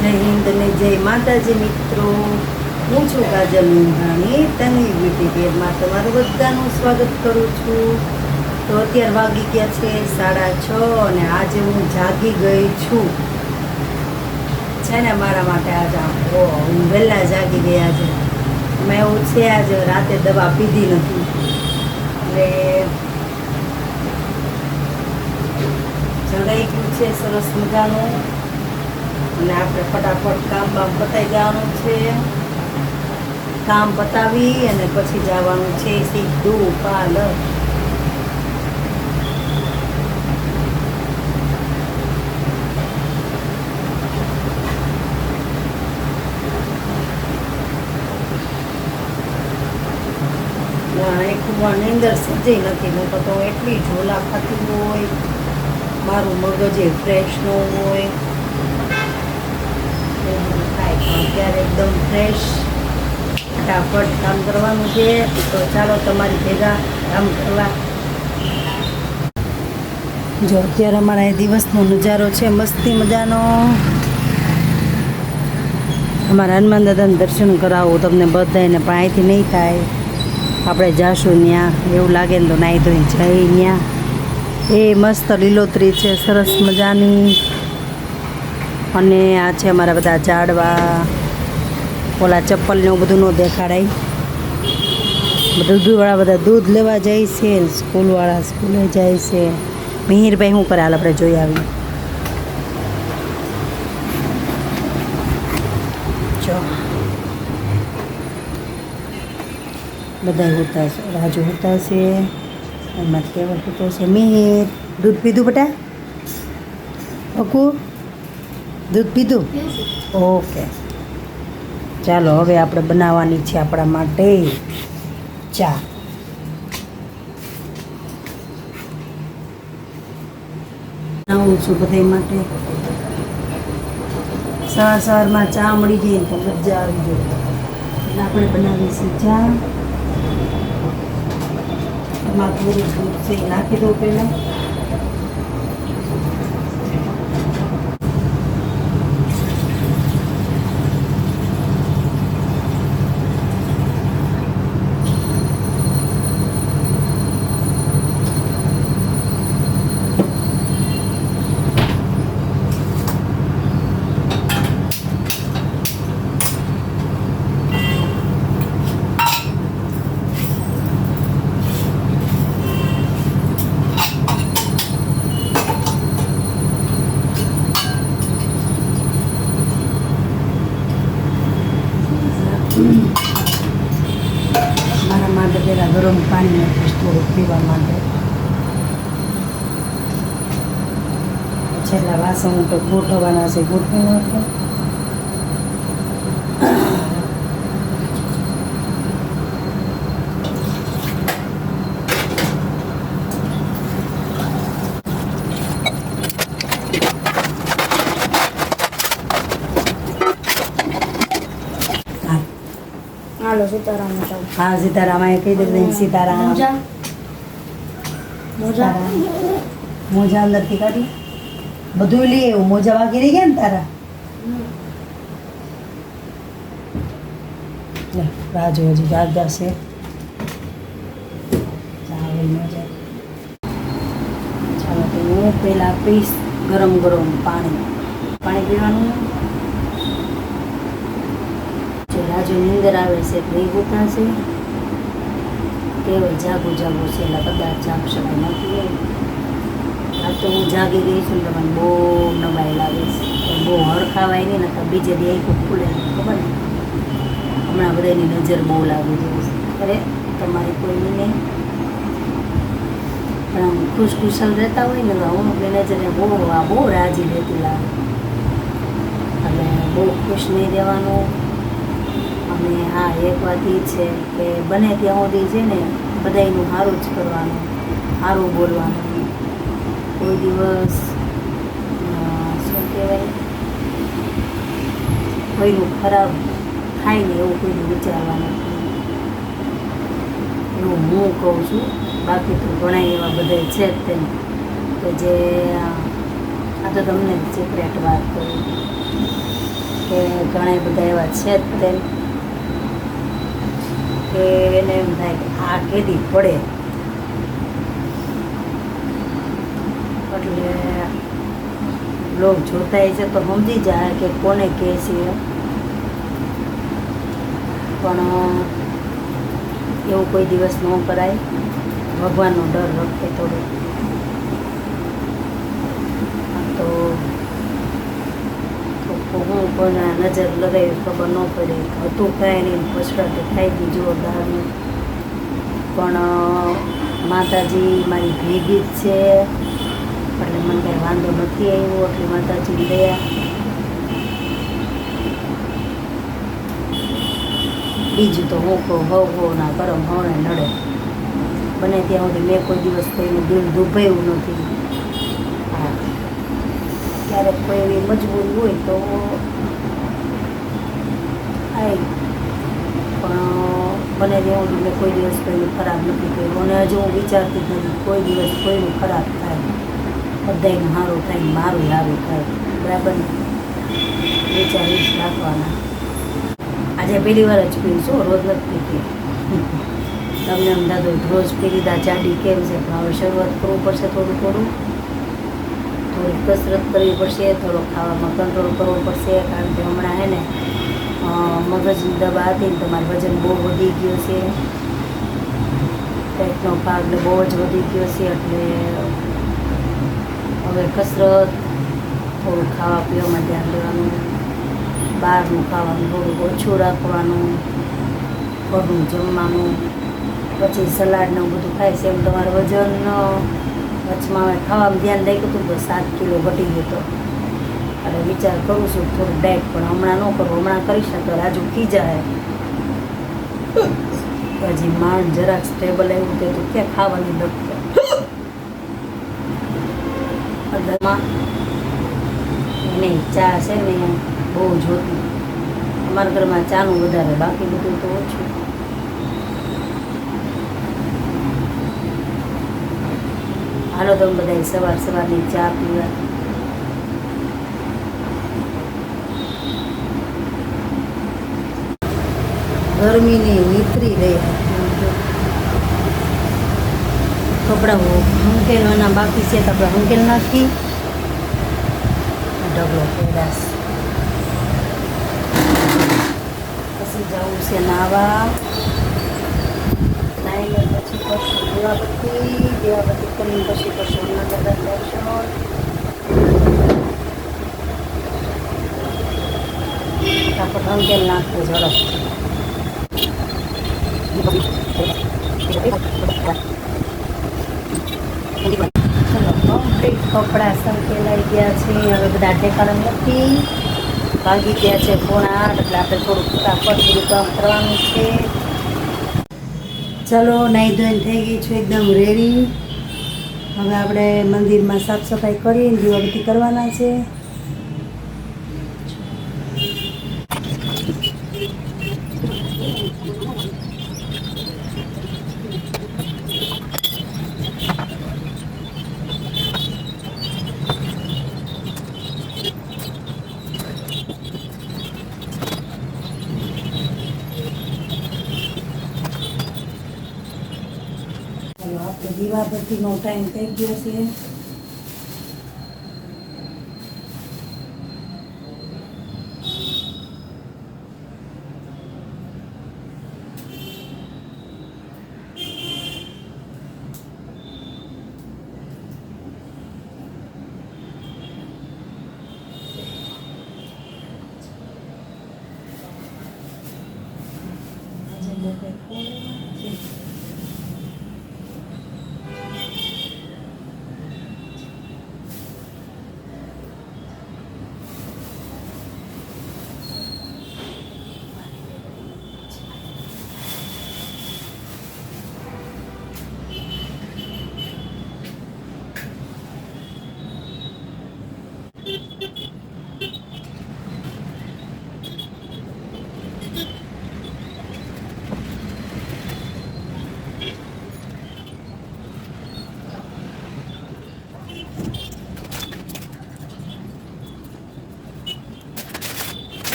જય હિન્દ ને જય માતાજી મિત્રો, હું છું કાજલ નુંઘાણી. તન્વી બ્યુટી કેરમાં તમારું બધાનું સ્વાગત કરું છું. તો અત્યારે વાગી ગયા છે 6:30 અને આજે હું જાગી ગઈ છું. છે ને મારા માટે આજે હું વહેલા જાગી ગયા છે. મેં એવું છે આજે રાતે દવા પીધી નથી એટલે જગાઈ ગયું છે સરસ મજાનું. અને આપણે ફટાફટ કામ બામ પતાવી જવાનું છે. કામ પતાવી અને પછી જવાનું છે સીધું પાર્લર. ખૂબ નીંદર સજી નથી. હું તો એટલી ઝોલા ખાતી હોય, મારું મગજ એ ફ્રેશ ન હોય. અત્યારે એકદમ ફ્રેશ ફટાફટ કામ કરવાનું છે. તો ચાલો તમારી ભેગા કામ કરવા. જો અત્યારે અમારા એ દિવસનો નજારો છે મસ્તી મજાનો. અમારા હનુમાન દાદાને દર્શન કરાવું તમને બધાને, પણ અહીંથી નહીં થાય. આપણે જાશું ત્યાં, એવું લાગે ને તો નાહી ધોઈને જઈ ત્યાં. એ મસ્ત લીલોતરી છે સરસ મજાની. અને આ છે અમારા બધા ઝાડવા. ઓલા ચપ્પલ ને એવું બધું ન દેખાડાય. દૂધવાળા બધા દૂધ લેવા જાય છે, સ્કૂલવાળા સ્કૂલે જાય છે. મિહિરભાઈ શું કરે હાલ આપણે જોઈ આવીએ. જો બધા હોતા છે, રાજુ હોતા છે, એમાં કેવળ હોતો છે. મિહિર દૂધ પીધું બેટા? ઓકુ દૂધ પીધું? ઓકે ચાલો હવે આપણે બનાવવાની છે આપણા માટે ચા. બનાવું છું બધા માટે. સવારમાં ચા મળી જાય તો મજા આવી જાય. એટલે આપણે બનાવીશું ચા. એમાં થોડું દૂધ છે નાખી દઉં પહેલાં. મારા માટે પહેલાં ગરમ પાણી નાખીશ થોડુંક પીવા માટે. છેલ્લા વાસણ તો ગોઠવવાના છે, ગોઠવી નાખો. હાલો સીતારામ. હા સીતારામ. એ કહી દે સીતારામ. મોજા અંદરથી કાઢી બધું લઈ એવું. મોજા વાગી રહી ગયા ને તારા? રાજુ હજી જાગતા છે. મોજા ચાલો તો હું પહેલાં પીશ ગરમ ગરમ પાણી પીવાનું. રાજુ નીંદર આવે છે એટલે એ હોતા છે. કેવળ જાગું છે એટલે કદાચ જાગશે પણ નથી. આ તો હું જાગી ગઈ છું ને તમને બહુ નવાઈ લાગે છે. બહુ હળખાવાય નહીં ને બીજે દી આખું ખુલે ખબર ને. હમણાં બધાની નજર બહુ લાગી જાય છે. અરે તમારી કોઈની નહીં, પણ આમ ખુશખુશાલ રહેતા હોય ને હું આપણી નજરે બહુ રાજી રહેતી લાગે. એટલે બહુ ખુશ નહીં રહેવાનું. અને હા એક વાત એ છે કે બને ત્યાં સુધી છે ને બધાયનું સારું જ કરવાનું, સારું બોલવાનું. કોઈ દિવસ શું કહેવાય, કોઈનું ખરાબ થાય ને એવું કોઈનું વિચારવાનું એવું હું કહું છું. બાકી તો ઘણા એવા બધા છે જ તેમ કે જે આ તો તમને સિક્રેટ વાત કરું. કે ઘણા બધા એવા છે જ તેમ કે એને એમ થાય કે આ કેદી પડે, એટલે લોક જોતા છે તો સમજી જાય કે કોને કહે છે, પણ એવું કોઈ દિવસ ન કરાય. ભગવાનનો ડર રખે થોડો. તો હું કોઈના નજર લગાવી ખબર ન પડે, હતું કાંઈ નહીં, પછડાટે ખાઈ ગયું જોરદારનું. પણ માતાજી મારી ભેગી જ છે એટલે મને કાંઈ વાંધો નથી આવ્યો. એટલે માતાજીની દયા. બીજું તો હું કહું, ના કરમ હવે નડે. બને ત્યાં સુધી મેં કોઈ દિવસ કોઈનું દિલ દુભાવ્યું નથી. હા, ક્યારેક કોઈ એવી મજબૂરી હોય તો આવી, પણ બને ત્યાં સુધી મેં કોઈ દિવસ કોઈનું ખરાબ નથી કર્યું. અને હજુ હું વિચારતી જ નથી કોઈ દિવસ કોઈનું ખરાબ થાય. બધાનું સારું થાય, મારું સારું થાય. બરાબર ને? વિચારી જ રાખવાના. આજે પહેલી વાર જ પીવું છું, રોજ નથી પીતી. તમને અંદાજો રોજ પી લીધા જાડી કેમ છે, પણ હવે શરૂઆત કરવું પડશે. થોડું થોડી કસરત કરવી પડશે, થોડો ખાવામાં કંટ્રોલ કરવો પડશે. કારણ કે હમણાં હે ને મગજની દવા હતી ને તમારું વજન બહુ વધી ગયું છે, પેટનો ભાગ બહુ જ વધી ગયો છે. એટલે હવે કસરત, થોડું ખાવા પીવામાં ધ્યાન દેવાનું, બહારનું ખાવાનું થોડુંક ઓછું રાખવાનું, ઘરનું જમવાનું, પછી સલાડને બધું ખાય છે. એમ તમારું વજન વચમાં ખાવામાં ધ્યાન રાખ્યું હતું તો 7 કિલો ઘટી ગયો હતો. એટલે વિચાર કરું છું થોડુંક ડાયટ, પણ હમણાં ન કરું. હમણાં કરીશ ને તો રાજુ ખીજાય. હજી માંડ જરાક સ્ટેબલ આવ્યું તે તો ક્યાં ખાવાની લગતો. નહીં, ચા છે ને બહુ જોતી. અમારા ઘરમાં ચાનું વધારે, બાકી બધું તો ઓછું. હાલો તમે બધા સવારની ચા પીવા. ગરમીની નીતરી રહી. કપડાં હંકેલવાના બાકી છે તો આપણે હંકેલ નાખી. ઢગલો પેરાશ. પછી જવું છે નાવા. નાઈને પછી કરશું દીવાબત્તી કરીને પછી કરશું નગર દર્શન. આપણે હંકેલ નાખવું ઝડપથી. ચલો કમ્પ્લીટ કપડાં સંકેલાઈ ગયા છે. હવે બધા ઠેકાણે નથી, ભાગી ગયા છે 7:30. એટલે આપણે થોડુંક ફટાફટ બધું કામ કરવાનું છે. ચલો નાહી ધોઈને થઈ ગઈ છું એકદમ રેડી. હવે આપણે મંદિરમાં સાફ સફાઈ કરી દીવાબત્તી કરવાના છે. આપણે દીવાબત્તીનો ટાઈમ થઈ ગયો છે.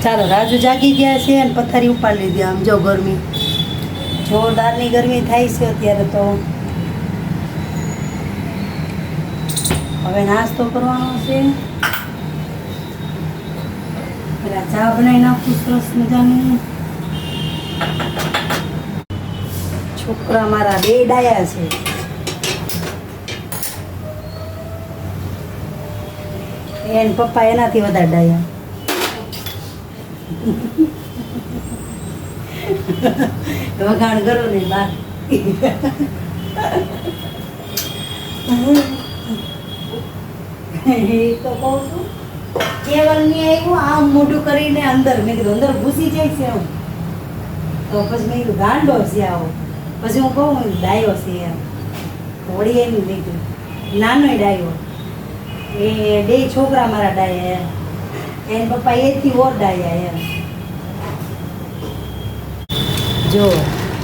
ચાલો રાજુ જાગી ગયા છે અને પથારી ઉપાડી લીધી. આમ જો ગરમી જોરદારની ગરમી થાય છે અત્યારે. તો હવે નાસ્તો કરવાનો છે. પેલા ચા બનાવી નાખું સરસ મજાની. છોકરા મારા બે ડાયા છે. એન પપ્પા એનાથી વધારે ડાયા. વખાણ કરો ને બા. એ તો કહું છું કેવલ ની આવ્યું આમ મોઢું કરીને અંદર. મેં કીધું અંદર ઘૂસી જાય છે એમ. તો પછી મેં કીધું ગાંડો છે આવો. પછી હું કહું ડાયો છે એમ. વળી એમ લીધું નાનો ડાયો. એ બે છોકરા મારા ડાયા એમ. એને પપ્પા એથી ઓર ડાયા એમ. જો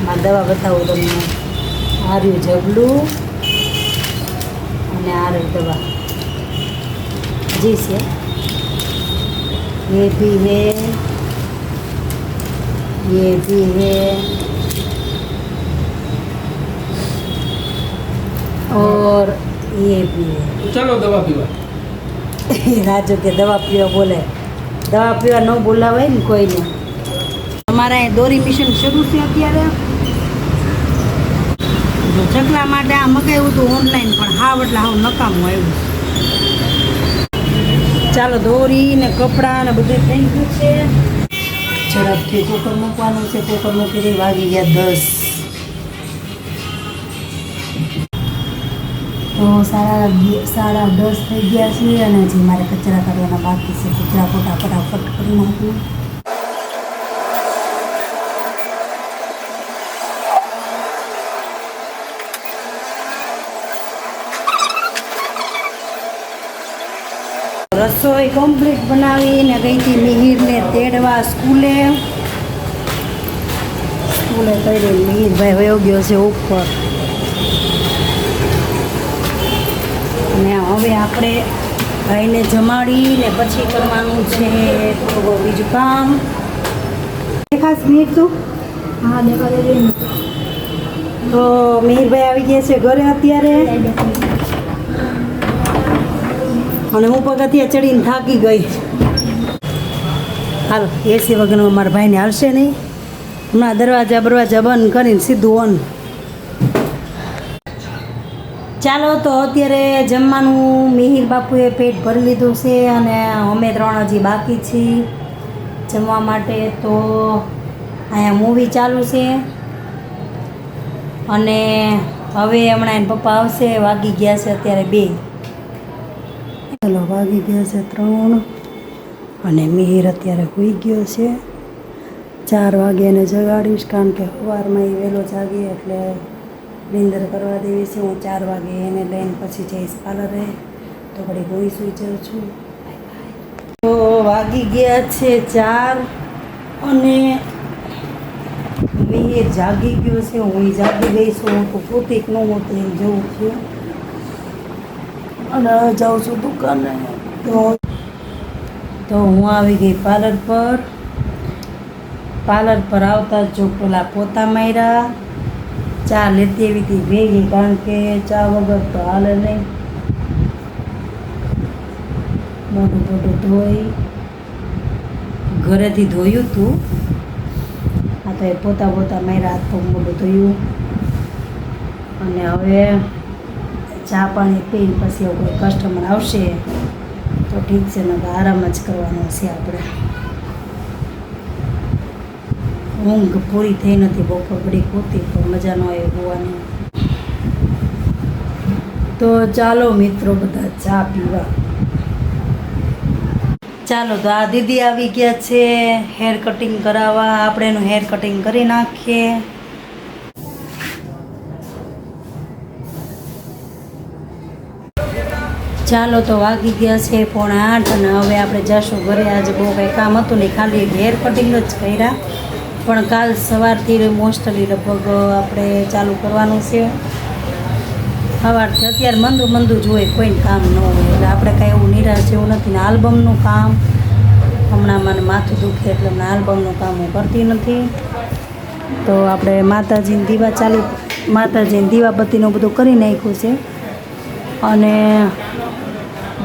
મારી દવા બતાવું તમને. આ રહ્યું જબલું અને આ રહી દવા जी से ये भी है, ये भी है और ये भी है. चलो दवा पीवा. राजू के दवा पीवा बोले. दवा पीवा न बोलावाય ને કોઈને. અમારા અહીં દોરી મિશન શરૂ છે અત્યારે. ચકલા માટે આ મગાવ્યું હતું ઓનલાઈન, પણ હાવ એટલે હાવ નકામું આવ્યું. ચાલો દોરી ને કપડાં ને બધું થઈ ગયું છે. ઝડપથી કુકર મૂકવાનું છે. કુકર મૂકી દઈ. વાગી ગયા 10. તો 10:30 થઈ ગયા છે અને હજી મારે કચરા કરવાના બાકી છે. કચરા ફટાફટ કરી નાખું. રસોઈ કમ્પ્લીટ બનાવીને ગઈ હતી મિહિરને તેડવા સ્કૂલે. કરીને મિહિરભાઈ વયો ગયો છે ઉપર. અને હવે આપણે ભાઈને જમાડીને પછી કરવાનું છે થોડું બીજું કામ. ખાસ મિહિર તું હા દેખાડે. તો મિહિરભાઈ આવી ગયા છે ઘરે અત્યારે. અને હું પગથિયા ચડીને થાકી ગઈ. હાલ એસી વગરનો મારા ભાઈને હાલશે નહીં. હમણાં દરવાજા બંધ કરીને સીધું ઓન. ચાલો તો અત્યારે જમવાનું મિહિર બાપુએ પેટ ભરી લીધું છે અને અમે 3 હજી બાકી છીએ જમવા માટે. તો અહીંયા મૂવી ચાલુ છે અને હવે હમણાં એના પપ્પા આવશે. વાગી ગયા છે અત્યારે 2. ચાલો વાગી ગયા છે 3 અને મિહિર અત્યારે સૂઈ ગયો છે. 4 વાગે એને જગાડીશ, કારણ કે સવારમાં એ વહેલો જાગે એટલે નીંદર કરવા દેવી છે. હું 4 વાગે એને લઈને પછી જઈશ પાર્લરે. તો ઘડી હું સૂઈ જાઉં છું. તો વાગી ગયા છે 4 અને મિહિર જાગી ગયો છે. હું જાગી ગઈ છું. તો પોતે ન હોતી એમ જવું છું અને જાઉં છું દુકાને. તો હું આવી ગઈ પાર્લર પર. પાર્લર પર આવતા જો પેલા પોતા માર્યા. ચા લેતી એવી હતી ભેગી, કારણ કે ચા વગર તો હાલે નહીં. મોઢું ધોઈ ઘરેથી ધોયું હતું. આ તો એ પોતા માર્યા, હાથ પગ મોઢું ધોયું. અને હવે ચા પાણી પીને પછી કોઈ કસ્ટમર આવશે તો ઠીક છે, ને આરામ જ કરવાનો છે આપણે. ઊંઘ પૂરી થઈ નથી. બપોર ઘડી હોતી તો મજા ન આવે હોવાની. તો ચાલો મિત્રો બધા ચા પીવા. ચાલો તો આ દીદી આવી ગયા છે હેર કટિંગ કરાવવા. આપણે એનું હેર કટિંગ કરી નાખીએ. ચાલો તો વાગી ગયા છે 7:45 અને હવે આપણે જશું ઘરે. આજે બહુ કંઈ કામ હતું નહીં, ખાલી હેર કટિંગ જ કર્યા. પણ કાલ સવારથી મોસ્ટલી લગભગ આપણે ચાલુ કરવાનું છે. સવારથી અત્યારે મંદું જ હોય, કોઈને કામ ન હોય એટલે આપણે કાંઈ એવું નિરાશ જેવું નથી. ને આલ્બમનું કામ હમણાં મને માથું દુખે એટલે હમણાં આલ્બમનું કામ હું કરતી નથી. તો આપણે માતાજીની દીવા ચાલુ માતાજીની દીવાબત્તીનું બધું કરી નાખ્યું છે અને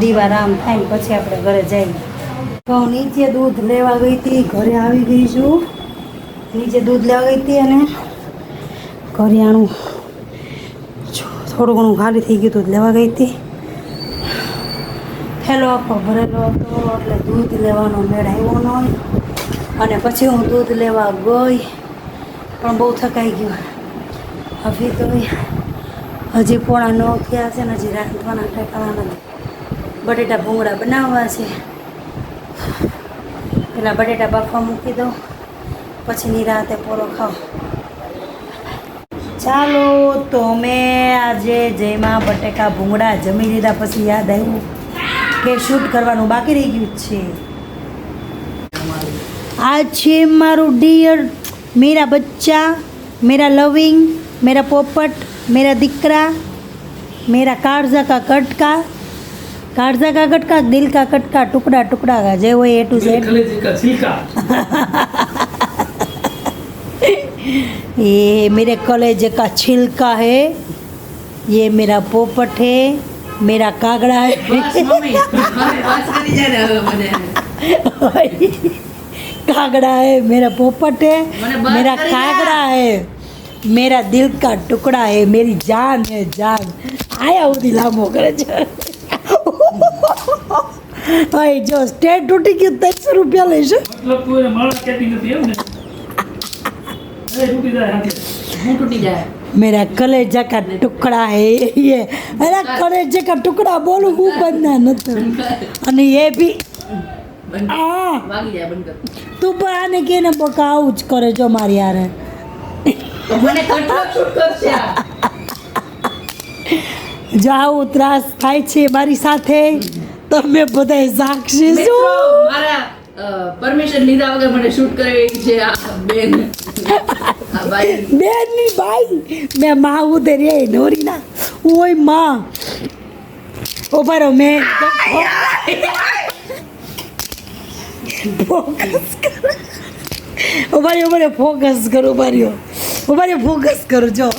દીવા રામ થાય ને પછી આપણે ઘરે જઈએ. તો હું નીચે દૂધ લેવા ગઈ હતી, ઘરે આવી ગઈ છું. નીચે દૂધ લેવા ગઈ હતી અને કરિયાણું થોડું ઘણું ખાલી થઈ ગયું દૂધ લેવા ગઈ હતી. થેલો આખો ભરેલો હતો એટલે દૂધ લેવાનો મેળ આવ્યો ન હોય અને પછી હું દૂધ લેવા ગઈ પણ બહુ થકાઈ ગયું. હવે તો હજી 8:45 થયા છે ને હજી રાંધવાના ઠેકાણા નથી. બટેટા ભૂંગળા બનાવવા છે. પેલા બટેટા બાફવા મૂકી દઉં પછી નિરાતે પોરો ખાઓ. ચાલો તો અમે આજે જયમાં બટેકા ભૂંગળા જમી લીધા પછી યાદ આવ્યું કે શૂટ કરવાનું બાકી રહી ગયું છે. આ છે મારું ડિયર, મેરા બચ્ચા, મેરા લવિંગ, મેરા પોપટ, મેરા દીકરા, मेरा कारजा का कटका, कारजा का कटका, दिल का कटका, टुकड़ा टुकड़ा का जय वो ए टू जेड. ये मेरे कलेजे का छिलका है, ये मेरा पोपट है, मेरा कागड़ा है. कागड़ा है, मेरा पोपट है, मेरा कागड़ा है, मेरा दिल का टुकड़ा है, मेरी जान है जान. आया वो दिलामो करे છે. ભાઈ જો સ્ટેટ તૂટી ગયું 300 રૂપિયા લેશે. मतलब तू એને માળા કેતી નથી એમ ને? અરે તૂટી જાય હાથે. હું તૂટી જાય. मेरा कलेजा का टुकड़ा है ये. अरे कलेजे का टुकड़ा बोलूं હું બનના નથી. અને એ બી આ વાગી જાય બંધ કર. તું પણ આને કેને બકા આવું જ કરે જો મારી યાર. મને કેટલો છૂટ કરશે આ. જો આવું ત્રાસ થાય છે મારી સાથે તમે બધા સાક્ષી છો. મારા પરમિશન લીધા વગર મને શૂટ કરે છે આ બેન. આ ભાઈ બેન ની ભાઈ મેં માં ઉધર એ નોરી ના ઓય માં ઓ બરો મેં ફોકસ કર ઉભારી ફોકસ કરો ઉભારી ફોકસ કરો જો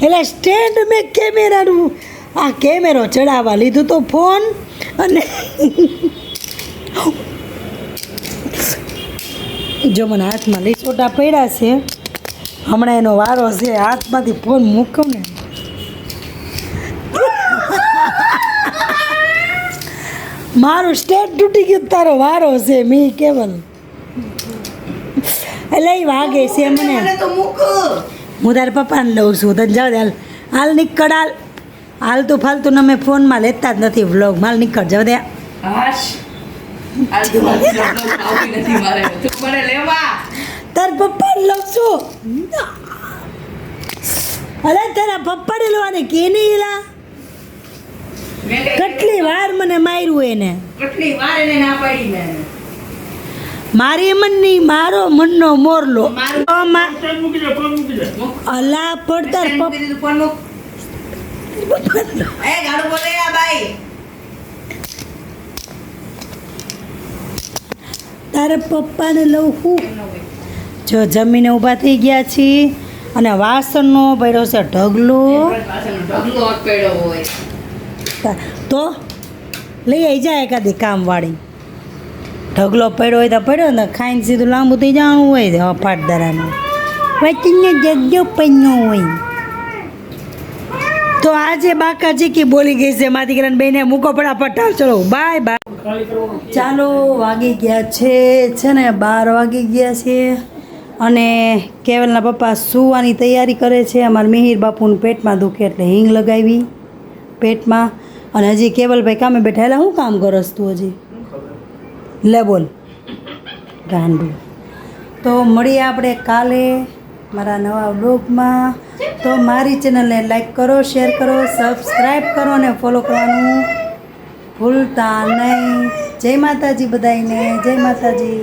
એટલે સ્ટેન્ડ મેં કેમેરાનું આ કેમેરો ચડાવવા લીધું તો ફોન અને જો મને હાથમાં લીસોટા પડ્યા છે હમણાં એનો વારો છે હાથમાંથી ફોન મૂકો ને મારું સ્ટેન્ડ તૂટી ગયું તારો વારો છે મી કેવલ એટલે એ વાગે છે મને હું તારા પપ્પાને લઉં છું તને જાવ દે હાલ નીકળ હાલ તું ફાલતુ ને અમે ફોનમાં લેતા જ નથી વ્લોગ માલ નીકળ જાવ દે. હાશ આ તો આવતી નથી મારે તું મને લેવા તાર પપ્પાને લઉં છું. અરે તારા પપ્પાને લેવાને કે નહીં લા કેટલી વાર મને માર્યું એને કેટલી વાર એને ના પાડી મેં મારી મનની મારો મનનો મોરલો ફોન મૂકી દે અલા પડતર મૂકી દીધું ફોન મૂક એ ગાડું બોલે આ ભાઈ તારા પપ્પાને લઉં હું જો જમીને ઊભા થઈ ગયા છીએ અને વાસણનો પડ્યો છે ઢગલો ઢગલો પડ્યો હોય તો લઈ આવી જાય એકાદી કામવાળી ઢગલો પડ્યો હોય તો પડ્યો ને ખાઈને સીધું લાંબુ થઈ જવાનું હોય ફાટદારાનું વચ્ચે જગ્યો પૈનો હોય તો આજે બાકાજી કી બોલી ગઈ છે મારી દીકરાને બેને મૂકો ફટાફટ ચલો બાય બાય. ચાલો વાગી ગયા છે ને 12 વાગી ગયા છે અને કેવલના પપ્પા સૂવાની તૈયારી કરે છે. અમારા મિહિર બાપુને પેટમાં દુખે એટલે હિંગ લગાવી પેટમાં અને હજી કેવલભાઈ કામે બેઠા એટલે શું કામ કરસ તું હજી લે બોલ ગાંડું. તો મળીએ આપણે કાલે મારા નવા બ્લોગમાં. તો મારી ચેનલને લાઈક કરો, શેર કરો, સબસ્ક્રાઈબ કરો અને ફોલો કરવાનું ભૂલતા નહીં. જય માતાજી બધાને, જય માતાજી.